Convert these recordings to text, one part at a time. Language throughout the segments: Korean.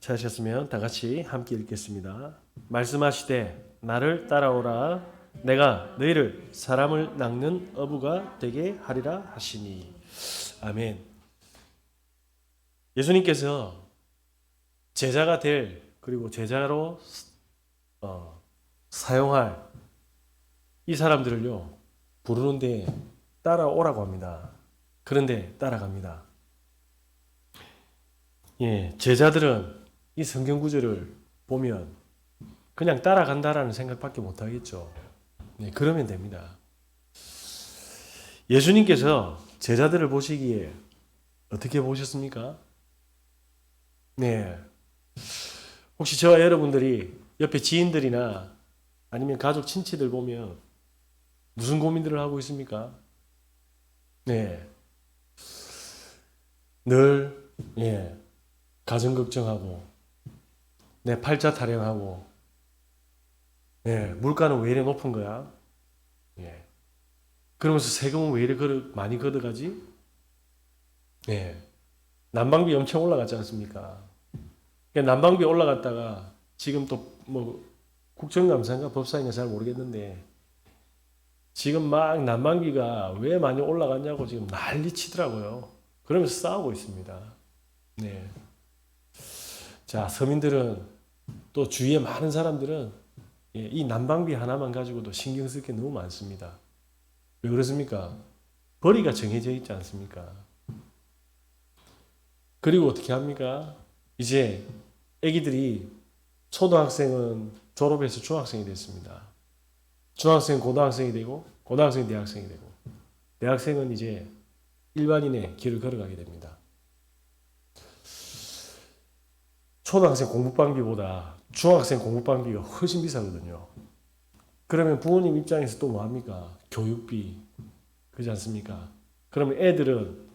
찾으셨으면 다 같이 함께 읽겠습니다. 말씀하시되 나를 따라오라 내가 너희를 사람을 낚는 어부가 되게 하리라 하시니. 아멘. 예수님께서 제자가 될 그리고 제자로 사용할 이 사람들을요 부르는데 따라오라고 합니다. 그런데 따라갑니다. 예, 제자들은 이 성경 구절을 보면 그냥 따라간다라는 생각밖에 못 하겠죠. 네, 그러면 됩니다. 예수님께서 제자들을 보시기에 어떻게 보셨습니까? 네. 혹시 저와 여러분들이 옆에 지인들이나 아니면 가족 친치들 보면 무슨 고민들을 하고 있습니까? 네. 늘 가정 걱정하고 내 팔자 타령하고 물가는 왜 이래 높은 거야? 그러면서 세금은 왜 이래 많이 걷어가지? 난방비 엄청 올라갔지 않습니까? 난방비 올라갔다가 지금 또 뭐 국정감사인가 법사인가 잘 모르겠는데 지금 막 난방비가 왜 많이 올라갔냐고 지금 난리 치더라고요. 그러면서 싸우고 있습니다. 네. 자, 서민들은 또 주위에 많은 사람들은 이 난방비 하나만 가지고도 신경 쓸 게 너무 많습니다. 왜 그렇습니까? 벌이가 정해져 있지 않습니까? 그리고 어떻게 합니까? 이제 애기들이 초등학생은 졸업해서 중학생이 됐습니다. 중학생은 고등학생이 되고 고등학생은 대학생이 되고 대학생은 이제 일반인의 길을 걸어가게 됩니다. 초등학생 공부방비보다 중학생 공부방비가 훨씬 비싸거든요. 그러면 부모님 입장에서 또 뭐합니까? 교육비, 그렇지 않습니까? 그러면 애들은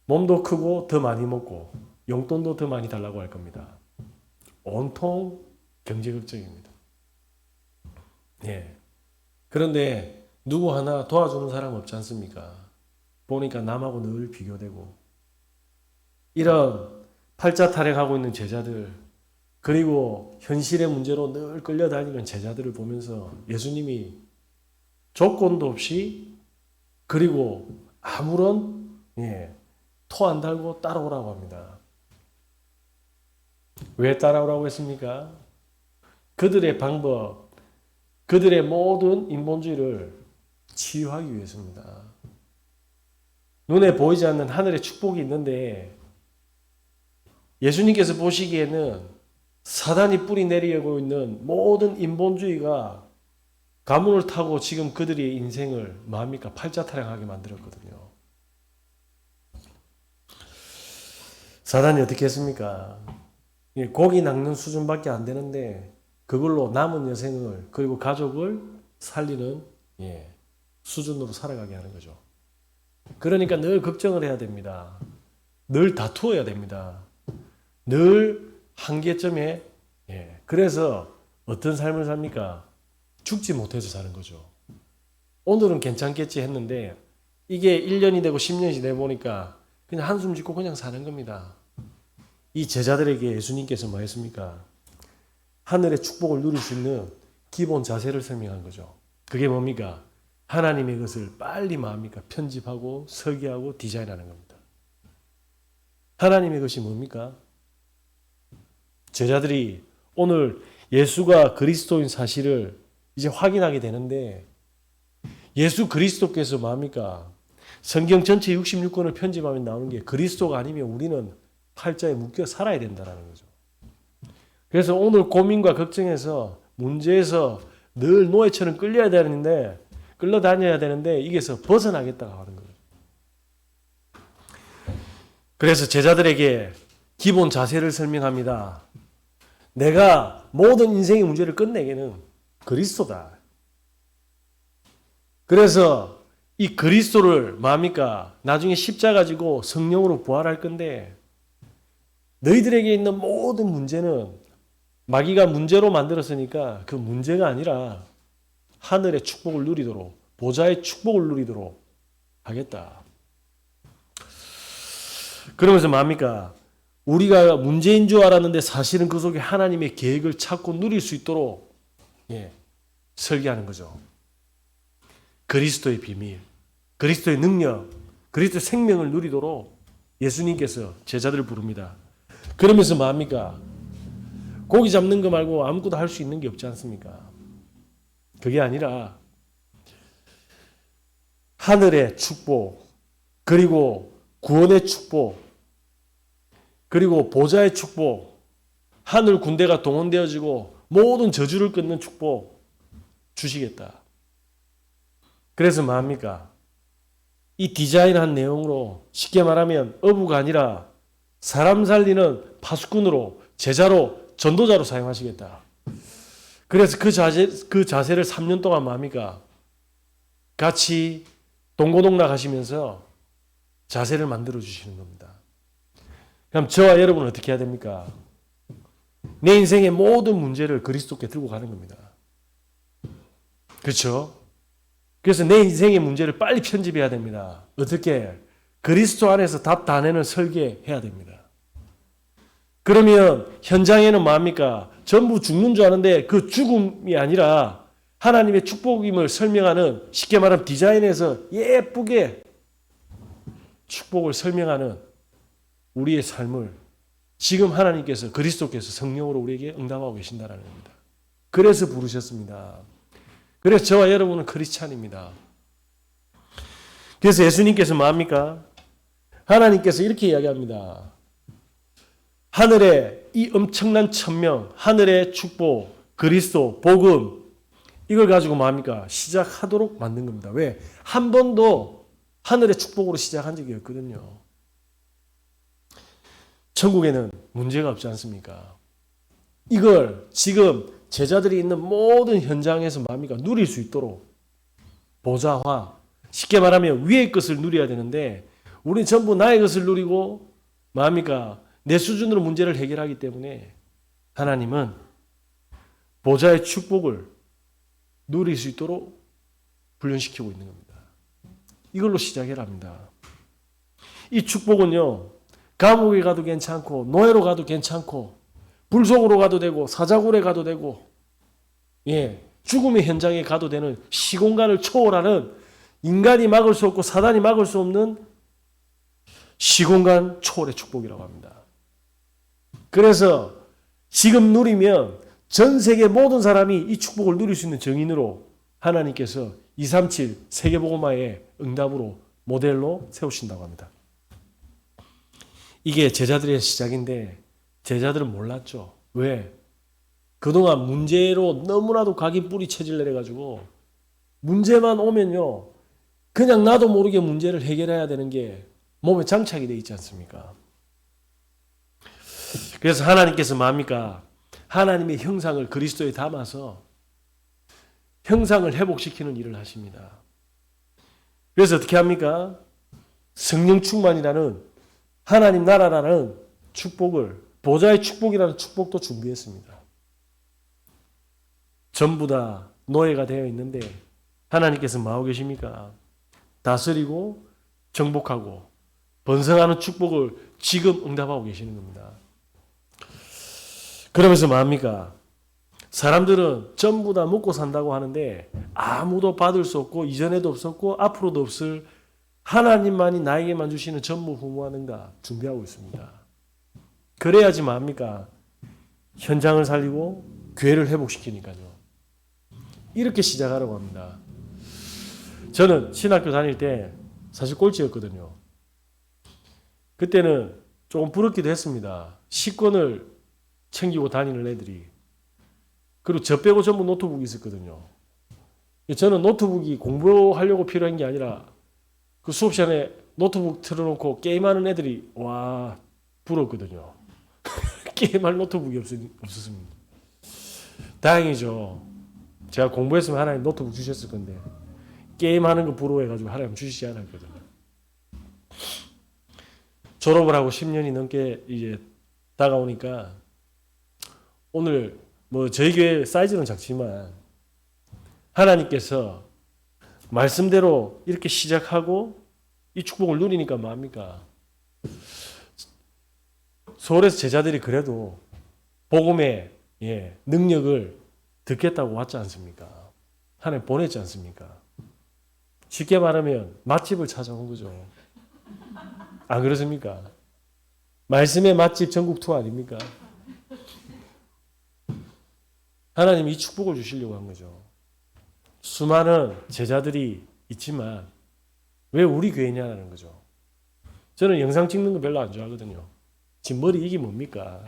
몸도 크고 더 많이 먹고 용돈도 더 많이 달라고 할 겁니다. 온통 경제 걱정입니다. 그런데 누구 하나 도와주는 사람 없지 않습니까? 보니까 남하고 늘 비교되고 이런 팔자 타령하고 있는 제자들 그리고 현실의 문제로 늘 끌려다니는 제자들을 보면서 예수님이 조건도 없이 그리고 아무런 토 안 달고 따라오라고 합니다. 왜 따라오라고 했습니까? 그들의 방법, 그들의 모든 인본주의를 치유하기 위해서입니다. 눈에 보이지 않는 하늘의 축복이 있는데 예수님께서 보시기에는 사단이 뿌리 내리고 있는 모든 인본주의가 가문을 타고 지금 그들의 인생을 뭐합니까? 팔자타령하게 만들었거든요. 사단이 어떻게 했습니까? 고기 낚는 수준밖에 안 되는데 그걸로 남은 여생을 그리고 가족을 살리는 수준으로 살아가게 하는 거죠. 그러니까 늘 걱정을 해야 됩니다. 늘 다투어야 됩니다. 늘 한계점에 그래서 어떤 삶을 삽니까? 죽지 못해서 사는 거죠. 오늘은 괜찮겠지 했는데 이게 1년이 되고 10년이 되고 보니까 그냥 한숨 짓고 그냥 사는 겁니다. 이 제자들에게 예수님께서 뭐 했습니까? 하늘의 축복을 누릴 수 있는 기본 자세를 설명한 거죠. 그게 뭡니까? 하나님의 것을 빨리 뭐합니까? 편집하고 설계하고 디자인하는 겁니다. 하나님의 것이 뭡니까? 제자들이 오늘 예수가 그리스도인 사실을 이제 확인하게 되는데 예수 그리스도께서 뭐합니까? 성경 전체 66권을 편집하면 나오는 게 그리스도가 아니면 우리는 팔자에 묶여 살아야 된다는 거죠. 그래서 오늘 고민과 걱정에서 문제에서 늘 노예처럼 끌려다녀야 되는데 이게서 벗어나겠다고 하는 거예요. 그래서 제자들에게 기본 자세를 설명합니다. 내가 모든 인생의 문제를 끝내기는 그리스도다. 그래서 이 그리스도를 뭐합니까? 나중에 십자가 지고 성령으로 부활할 건데 너희들에게 있는 모든 문제는 마귀가 문제로 만들었으니까 그 문제가 아니라 하늘의 축복을 누리도록 보좌의 축복을 누리도록 하겠다. 그러면서 뭡니까? 우리가 문제인 줄 알았는데 사실은 그 속에 하나님의 계획을 찾고 누릴 수 있도록 설계하는 거죠. 그리스도의 비밀, 그리스도의 능력, 그리스도의 생명을 누리도록 예수님께서 제자들을 부릅니다. 그러면서 뭐합니까? 고기 잡는 거 말고 아무것도 할 수 있는 게 없지 않습니까? 그게 아니라 하늘의 축복, 그리고 구원의 축복, 그리고 보좌의 축복, 하늘 군대가 동원되어지고 모든 저주를 끊는 축복 주시겠다. 그래서 뭐합니까? 이 디자인한 내용으로 쉽게 말하면 어부가 아니라 사람 살리는 파수꾼으로, 제자로, 전도자로 사용하시겠다. 그래서 그 자세를 3년 동안 뭐합니까? 같이 동고동락 하시면서 자세를 만들어 주시는 겁니다. 그럼 저와 여러분은 어떻게 해야 됩니까? 내 인생의 모든 문제를 그리스도께 들고 가는 겁니다. 그렇죠? 그래서 내 인생의 문제를 빨리 편집해야 됩니다. 어떻게? 그리스도 안에서 답 다 내는 설계해야 됩니다. 그러면 현장에는 뭐합니까? 전부 죽는 줄 아는데 그 죽음이 아니라 하나님의 축복임을 설명하는, 쉽게 말하면 디자인해서 예쁘게 축복을 설명하는 우리의 삶을 지금 하나님께서, 그리스도께서 성령으로 우리에게 응답하고 계신다는 겁니다. 그래서 부르셨습니다. 그래서 저와 여러분은 크리스찬입니다. 그래서 예수님께서 뭐합니까? 하나님께서 이렇게 이야기합니다. 하늘의 이 엄청난 천명, 하늘의 축복, 그리스도, 복음, 이걸 가지고 뭐합니까? 시작하도록 만든 겁니다. 왜? 한 번도 하늘의 축복으로 시작한 적이 없거든요. 천국에는 문제가 없지 않습니까? 이걸 지금 제자들이 있는 모든 현장에서 뭐합니까? 누릴 수 있도록 보좌화, 쉽게 말하면 위의 것을 누려야 되는데 우리는 전부 나의 것을 누리고 뭐합니까? 내 수준으로 문제를 해결하기 때문에 하나님은 보좌의 축복을 누릴 수 있도록 훈련시키고 있는 겁니다. 이걸로 시작해라 합니다. 이 축복은요, 감옥에 가도 괜찮고 노예로 가도 괜찮고 불속으로 가도 되고 사자굴에 가도 되고 죽음의 현장에 가도 되는 시공간을 초월하는, 인간이 막을 수 없고 사단이 막을 수 없는 시공간 초월의 축복이라고 합니다. 그래서 지금 누리면 전 세계 모든 사람이 이 축복을 누릴 수 있는 정인으로 하나님께서 237 세계복음화의 응답으로 모델로 세우신다고 합니다. 이게 제자들의 시작인데 제자들은 몰랐죠. 왜? 그동안 문제로 너무나도 각인 뿌리 체질 내려가지고 문제만 오면요 그냥 나도 모르게 문제를 해결해야 되는 게 몸에 장착이 되어 있지 않습니까? 그래서 하나님께서 뭐합니까? 하나님의 형상을 그리스도에 담아서 형상을 회복시키는 일을 하십니다. 그래서 어떻게 합니까? 성령 충만이라는, 하나님 나라라는 축복을, 보좌의 축복이라는 축복도 준비했습니다. 전부 다 노예가 되어 있는데 하나님께서 뭐하고 계십니까? 다스리고 정복하고 번성하는 축복을 지금 응답하고 계시는 겁니다. 그러면서 뭐합니까? 사람들은 전부 다 먹고 산다고 하는데 아무도 받을 수 없고 이전에도 없었고 앞으로도 없을 하나님만이 나에게만 주시는 전무후무하는가 준비하고 있습니다. 그래야지 뭐합니까? 현장을 살리고 교회를 회복시키니까요. 이렇게 시작하라고 합니다. 저는 신학교 다닐 때 사실 꼴찌였거든요. 그때는 조금 부럽기도 했습니다. 식권을 챙기고 다니는 애들이. 그리고 저 빼고 전부 노트북이 있었거든요. 저는 노트북이 공부하려고 필요한 게 아니라 그 수업 시간에 노트북 틀어놓고 게임하는 애들이 와 부럽거든요. 게임할 노트북이 없었습니다. 다행이죠. 제가 공부했으면 하나님 노트북 주셨을 건데 게임하는 거 부러워해가지고 하나님 주시지 않았거든요. 졸업을 하고 10년이 넘게 이제 다가오니까 오늘 뭐 저희 교회 사이즈는 작지만 하나님께서 말씀대로 이렇게 시작하고 이 축복을 누리니까 뭐합니까? 서울에서 제자들이 그래도 복음의 능력을 듣겠다고 왔지 않습니까? 하나님 보냈지 않습니까? 쉽게 말하면 맛집을 찾아온 거죠. 안 그렇습니까? 말씀의 맛집 전국 투어 아닙니까? 하나님이 이 축복을 주시려고 한 거죠. 수많은 제자들이 있지만 왜 우리 교회냐는 거죠. 저는 영상 찍는 거 별로 안 좋아하거든요. 지금 머리 이게 뭡니까?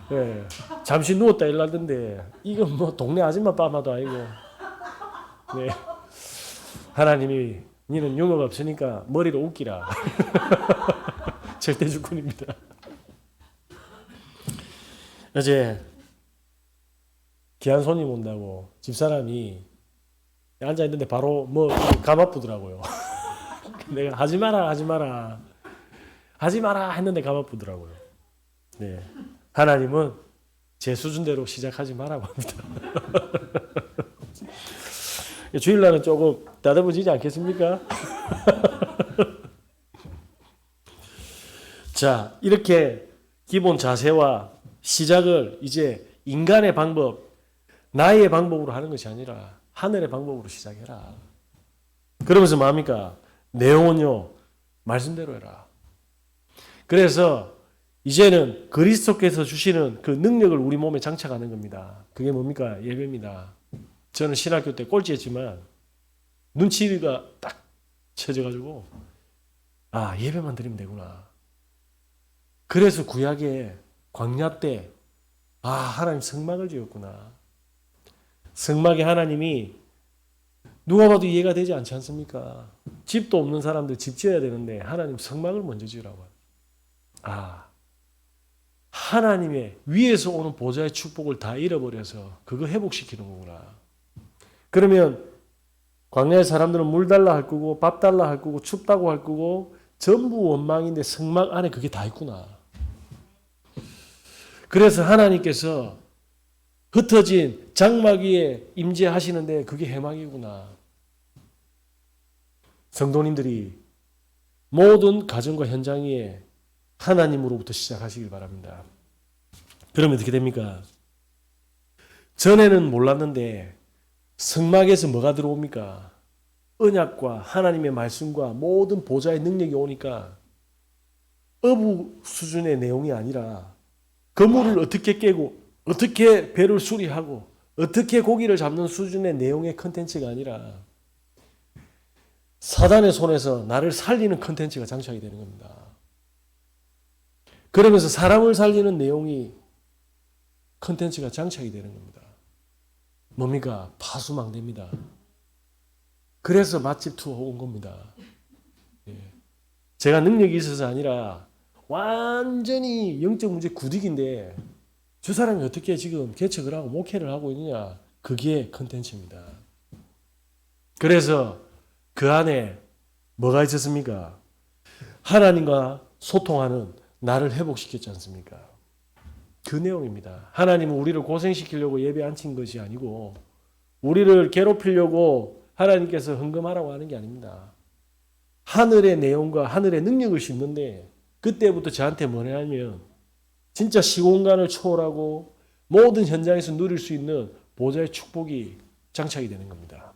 네, 잠시 누웠다 일어났는데 이건 뭐 동네 아줌마 빠마도 아니고 네. 하나님이 니는 유머가 없으니까 머리로 웃기라. 절대 주권입니다. 어제 귀한 손님 온다고 집사람이 앉아있는데 바로 뭐 감아프더라고요. 내가 하지 마라 했는데 감아프더라고요. 네. 하나님은 제 수준대로 시작하지 말라고 합니다. 주일날은 조금 다듬어지지 않겠습니까? 자, 이렇게 기본 자세와 시작을 이제 인간의 방법, 나의 방법으로 하는 것이 아니라 하늘의 방법으로 시작해라. 그러면서 뭡니까? 내용은요, 말씀대로 해라. 그래서 이제는 그리스도께서 주시는 그 능력을 우리 몸에 장착하는 겁니다. 그게 뭡니까? 예배입니다. 저는 신학교 때 꼴찌했지만 눈치가 딱 쳐져가지고 아, 예배만 드리면 되구나. 그래서 구약에 광야 때 아, 하나님 성막을 지었구나. 성막에 하나님이 누가 봐도 이해가 되지 않지 않습니까? 집도 없는 사람들 집 지어야 되는데 하나님 성막을 먼저 지으라고. 아, 하나님의 위에서 오는 보좌의 축복을 다 잃어버려서 그거 회복시키는 거구나. 그러면 광야의 사람들은 물 달라 할 거고 밥 달라 할 거고 춥다고 할 거고 전부 원망인데 성막 안에 그게 다 있구나. 그래서 하나님께서 흩어진 장막 위에 임재하시는데 그게 해막이구나. 성도님들이 모든 가정과 현장 위에 하나님으로부터 시작하시길 바랍니다. 그러면 어떻게 됩니까? 전에는 몰랐는데 성막에서 뭐가 들어옵니까? 언약과 하나님의 말씀과 모든 보좌의 능력이 오니까 어부 수준의 내용이 아니라 그물을 어떻게 깨고 어떻게 배를 수리하고 어떻게 고기를 잡는 수준의 내용의 컨텐츠가 아니라 사단의 손에서 나를 살리는 컨텐츠가 장착이 되는 겁니다. 그러면서 사람을 살리는 내용이 컨텐츠가 장착이 되는 겁니다. 뭡니까? 파수망대입니다. 그래서 맛집 투어 온 겁니다. 제가 능력이 있어서 아니라 완전히 영적 문제 구딕인데 저 사람이 어떻게 지금 개척을 하고 목회를 하고 있느냐. 그게 컨텐츠입니다. 그래서 그 안에 뭐가 있었습니까? 하나님과 소통하는 나를 회복시켰지 않습니까? 그 내용입니다. 하나님은 우리를 고생시키려고 예배 앉힌 것이 아니고 우리를 괴롭히려고 하나님께서 헌금하라고 하는 게 아닙니다. 하늘의 내용과 하늘의 능력을 심는데 그때부터 저한테 뭐냐면 진짜 시공간을 초월하고 모든 현장에서 누릴 수 있는 보좌의 축복이 장착이 되는 겁니다.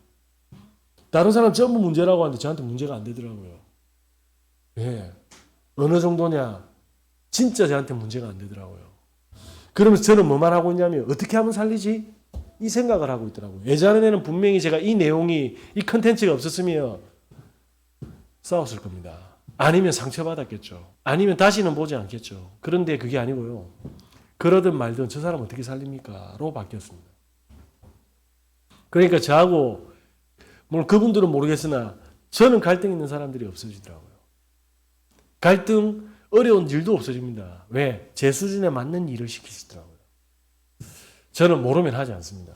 다른 사람 전부 문제라고 하는데 저한테 문제가 안 되더라고요. 예. 어느 정도냐? 진짜 저한테 문제가 안 되더라고요. 그러면서 저는 뭐만 하고 있냐면 어떻게 하면 살리지? 이 생각을 하고 있더라고요. 예전에는 분명히 제가 이 내용이 이 컨텐츠가 없었으면 싸웠을 겁니다. 아니면 상처받았겠죠. 아니면 다시는 보지 않겠죠. 그런데 그게 아니고요. 그러든 말든 저 사람 어떻게 살립니까? 로 바뀌었습니다. 그러니까 저하고 물론 그분들은 모르겠으나 저는 갈등 있는 사람들이 없어지더라고요. 갈등 어려운 일도 없어집니다. 왜? 제 수준에 맞는 일을 시키시더라고요. 저는 모르면 하지 않습니다.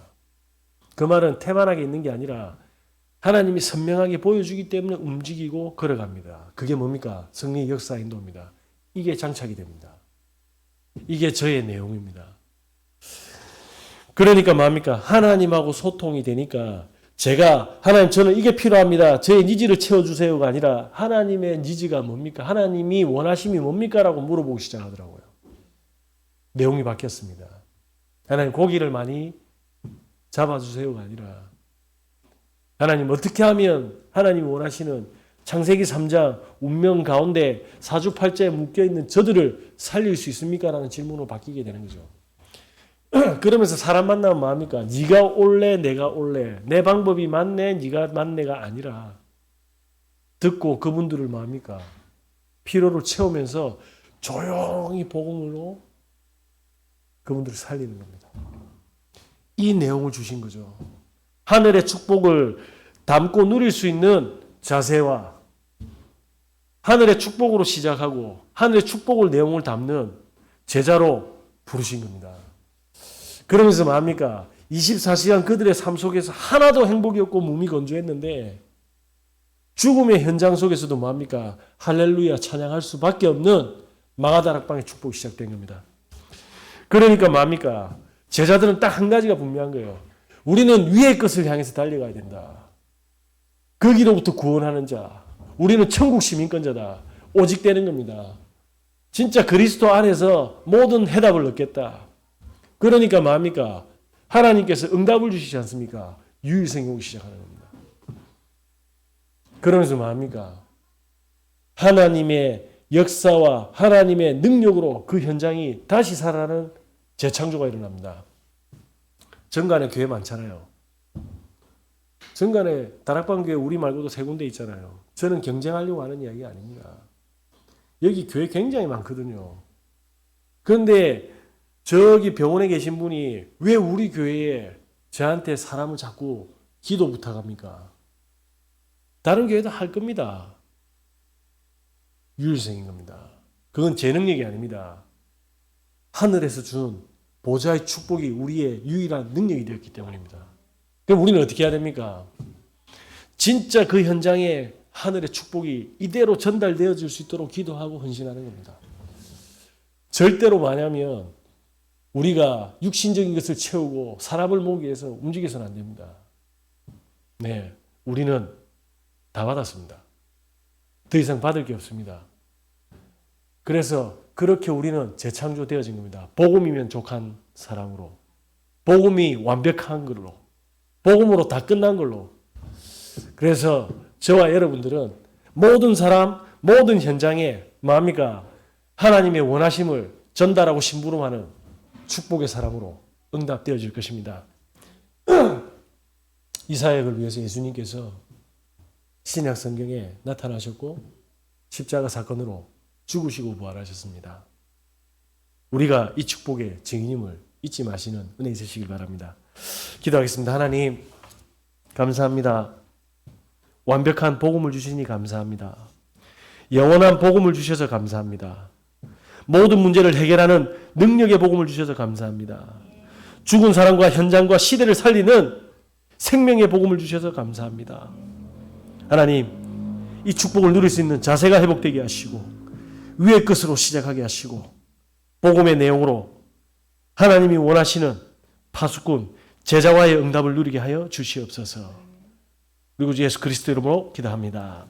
그 말은 태만하게 있는 게 아니라 하나님이 선명하게 보여주기 때문에 움직이고 걸어갑니다. 그게 뭡니까? 성령의 역사 인도입니다. 이게 장착이 됩니다. 이게 저의 내용입니다. 그러니까 뭡니까? 하나님하고 소통이 되니까 제가 하나님 저는 이게 필요합니다. 제 니즈를 채워주세요가 아니라 하나님의 니즈가 뭡니까? 하나님이 원하심이 뭡니까? 라고 물어보기 시작하더라고요. 내용이 바뀌었습니다. 하나님 고기를 많이 잡아주세요가 아니라 하나님 어떻게 하면 하나님이 원하시는 창세기 3장 운명 가운데 사주팔자에 묶여있는 저들을 살릴 수 있습니까? 라는 질문으로 바뀌게 되는 거죠. 그러면서 사람 만나면 뭐합니까? 네가 올래 내가 올래 내 방법이 맞네 네가 맞네가 아니라 듣고 그분들을 뭐합니까? 피로를 채우면서 조용히 복음으로 그분들을 살리는 겁니다. 이 내용을 주신 거죠. 하늘의 축복을 담고 누릴 수 있는 자세와 하늘의 축복으로 시작하고 하늘의 축복을 내용을 담는 제자로 부르신 겁니다. 그러면서 뭐합니까? 24시간 그들의 삶 속에서 하나도 행복이 없고 몸이 건조했는데 죽음의 현장 속에서도 뭐합니까? 할렐루야 찬양할 수밖에 없는 마가다락방의 축복이 시작된 겁니다. 그러니까 뭐합니까? 제자들은 딱 한 가지가 분명한 거예요. 우리는 위의 것을 향해서 달려가야 된다. 거기로부터 구원하는 자. 우리는 천국 시민권자다. 오직 되는 겁니다. 진짜 그리스도 안에서 모든 해답을 얻겠다. 그러니까 뭐합니까? 하나님께서 응답을 주시지 않습니까? 유일성이 오기 시작하는 겁니다. 그러면서 뭐합니까? 하나님의 역사와 하나님의 능력으로 그 현장이 다시 살아나는 재창조가 일어납니다. 정관에 교회 많잖아요. 정관에 다락방 교회 우리 말고도 3군데 있잖아요. 저는 경쟁하려고 하는 이야기가 아닙니다. 여기 교회 굉장히 많거든요. 그런데 저기 병원에 계신 분이 왜 우리 교회에 저한테 사람을 자꾸 기도 부탁합니까? 다른 교회도 할 겁니다. 유일성인 겁니다. 그건 제 능력이 아닙니다. 하늘에서 준 보좌의 축복이 우리의 유일한 능력이 되었기 때문입니다. 그럼 우리는 어떻게 해야 됩니까? 진짜 그 현장에 하늘의 축복이 이대로 전달되어질 수 있도록 기도하고 헌신하는 겁니다. 절대로 뭐냐면 우리가 육신적인 것을 채우고 사람을 모으기 위해서 움직여서는 안 됩니다. 네, 우리는 다 받았습니다. 더 이상 받을 게 없습니다. 그래서 그렇게 우리는 재창조되어진 겁니다. 복음이면 족한 사람으로, 복음이 완벽한 걸로, 복음으로 다 끝난 걸로. 그래서 저와 여러분들은 모든 사람, 모든 현장에 뭐합니까? 하나님의 원하심을 전달하고 심부름하는 축복의 사람으로 응답되어질 것입니다. 이 사역을 위해서 예수님께서 신약 성경에 나타나셨고 십자가 사건으로 죽으시고 부활하셨습니다. 우리가 이 축복의 증인임을 잊지 마시는 은혜 있으시길 바랍니다. 기도하겠습니다. 하나님 감사합니다. 완벽한 복음을 주시니 감사합니다. 영원한 복음을 주셔서 감사합니다. 모든 문제를 해결하는 능력의 복음을 주셔서 감사합니다. 죽은 사람과 현장과 시대를 살리는 생명의 복음을 주셔서 감사합니다. 하나님, 이 축복을 누릴 수 있는 자세가 회복되게 하시고 위의 것으로 시작하게 하시고 복음의 내용으로 하나님이 원하시는 파수꾼 제자와의 응답을 누리게 하여 주시옵소서. 그리고 주 예수 그리스도 이름으로 기도합니다.